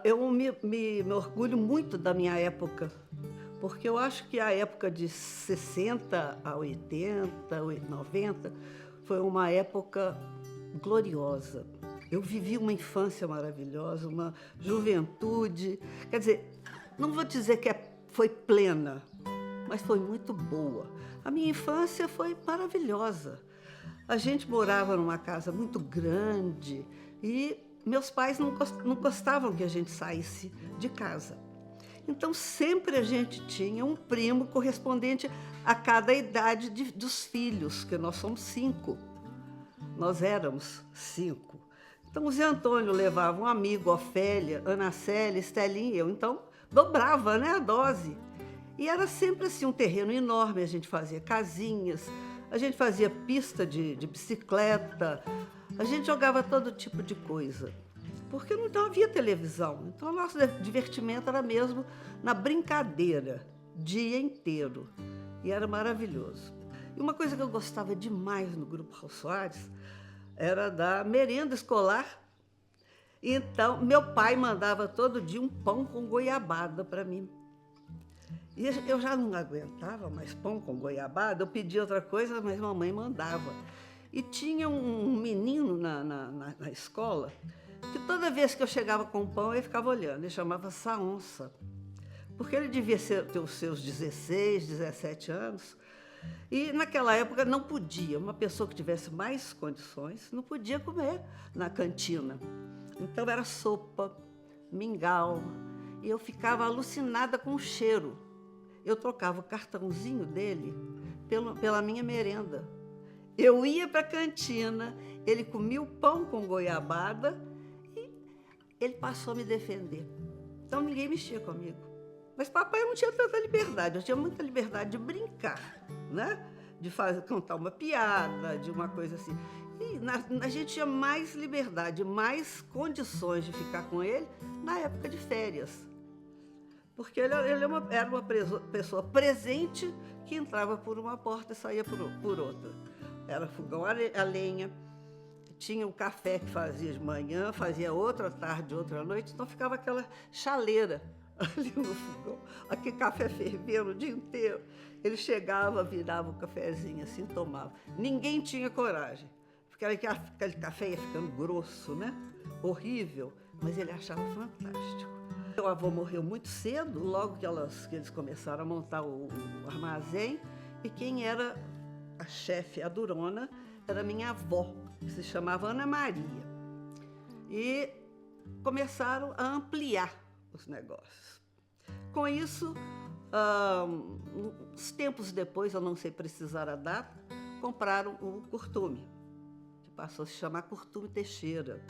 Eu me orgulho muito da minha época, porque eu acho que a época de 60 a 80, 90, foi uma época gloriosa. Eu vivi uma infância maravilhosa, uma juventude. Quer dizer, não vou dizer que foi plena, mas foi muito boa. A minha infância foi maravilhosa. A gente morava numa casa muito grande e meus pais não gostavam que a gente saísse de casa. Então, sempre a gente tinha um primo correspondente a cada idade dos filhos, que nós somos 5. Nós éramos 5. Então, o Zé Antônio levava um amigo, Ofélia, Ana Célia, Estelinha e eu. Então, dobrava, né, a dose. E era sempre assim, um terreno enorme, a gente fazia casinhas, a gente fazia pista de bicicleta, a gente jogava todo tipo de coisa. Porque não havia televisão. Então, o nosso divertimento era mesmo na brincadeira, dia inteiro. E era maravilhoso. E uma coisa que eu gostava demais no Grupo Raul Soares era da merenda escolar. Então, meu pai mandava todo dia um pão com goiabada para mim. E eu já não aguentava mais pão com goiabada, eu pedia outra coisa, mas mamãe mandava. E tinha um menino na escola que toda vez que eu chegava com pão, ele ficava olhando, ele chamava Saonça. Porque ele devia ter os seus 16, 17 anos. E naquela época não podia, uma pessoa que tivesse mais condições, não podia comer na cantina. Então era sopa, mingau, e eu ficava alucinada com o cheiro. Eu trocava o cartãozinho dele pela minha merenda. Eu ia para a cantina, ele comia o pão com goiabada e ele passou a me defender. Então ninguém mexia comigo. Mas papai não tinha tanta liberdade, eu tinha muita liberdade de brincar, né? De contar uma piada, de uma coisa assim. E a gente tinha mais liberdade, mais condições de ficar com ele na época de férias. Porque ele era uma pessoa presente que entrava por uma porta e saía por outra. Era fogão a lenha, tinha um café que fazia de manhã, fazia outra tarde, outra noite, então ficava aquela chaleira ali no fogão, aquele café fervendo o dia inteiro. Ele chegava, virava o cafezinho assim, tomava. Ninguém tinha coragem, porque aquele café ia ficando grosso, né? Horrível, mas ele achava fantástico. Meu avô morreu muito cedo, logo que eles começaram a montar o armazém, e quem era a chefe, a durona, era minha avó, que se chamava Ana Maria. E começaram a ampliar os negócios. Com isso, uns tempos depois, eu não sei precisar a data, compraram o Curtume, que passou a se chamar Curtume Teixeira.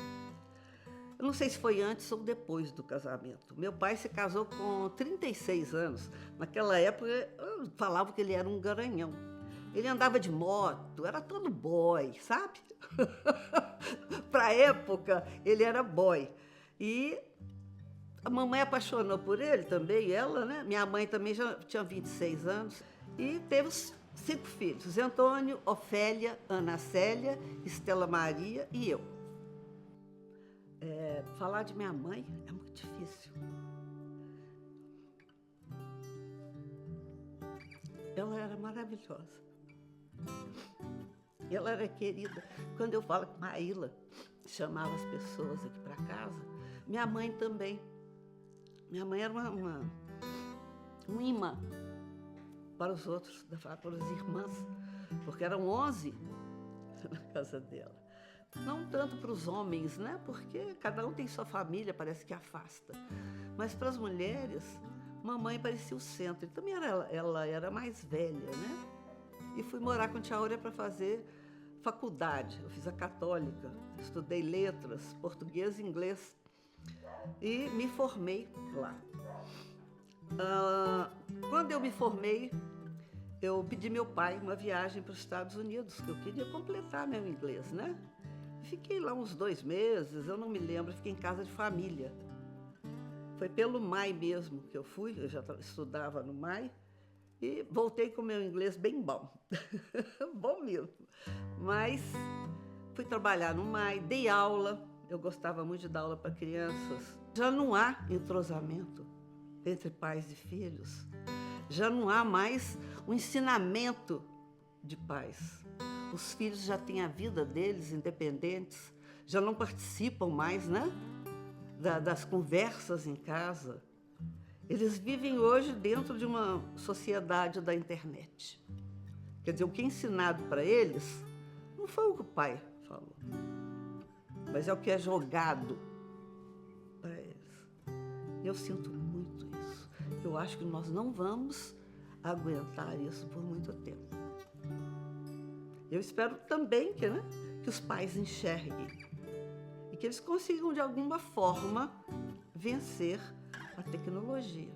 Eu não sei se foi antes ou depois do casamento. Meu pai se casou com 36 anos. Naquela época, falavam que ele era um garanhão. Ele andava de moto, era todo boy, sabe? Para a época, ele era boy. E a mamãe apaixonou por ele também, ela, né? Minha mãe também já tinha 26 anos. E teve 5 filhos: Zé Antônio, Ofélia, Ana Célia, Estela Maria e eu. Falar de minha mãe é muito difícil. Ela era maravilhosa. Ela era querida. Quando eu falo que Maíla chamava as pessoas aqui para casa, minha mãe também. Minha mãe era um imã para os outros, para as irmãs, porque eram 11 na casa dela. Não tanto para os homens, né? Porque cada um tem sua família, parece que afasta. Mas para as mulheres, mamãe parecia o centro. E também ela era mais velha, né? E fui morar com tia Áurea para fazer faculdade. Eu fiz a católica, estudei letras, português e inglês. E me formei lá. Quando eu me formei, eu pedi meu pai uma viagem para os Estados Unidos, que eu queria completar meu inglês, né? Fiquei lá uns 2 meses, eu não me lembro, fiquei em casa de família. Foi pelo MAI mesmo que eu fui, eu já estudava no MAI, e voltei com meu inglês bem bom, bom mesmo. Mas fui trabalhar no MAI, dei aula, eu gostava muito de dar aula para crianças Já não há entrosamento entre pais e filhos. Já não há mais o ensinamento de pais. Os filhos já têm a vida deles independentes, já não participam mais, né? Das conversas em casa. Eles vivem hoje dentro de uma sociedade da internet. Quer dizer, o que é ensinado para eles não foi o que o pai falou, mas é o que é jogado para eles. Eu sinto muito isso. Eu acho que nós não vamos aguentar isso por muito tempo. Eu espero também que os pais enxerguem e que eles consigam, de alguma forma, vencer a tecnologia.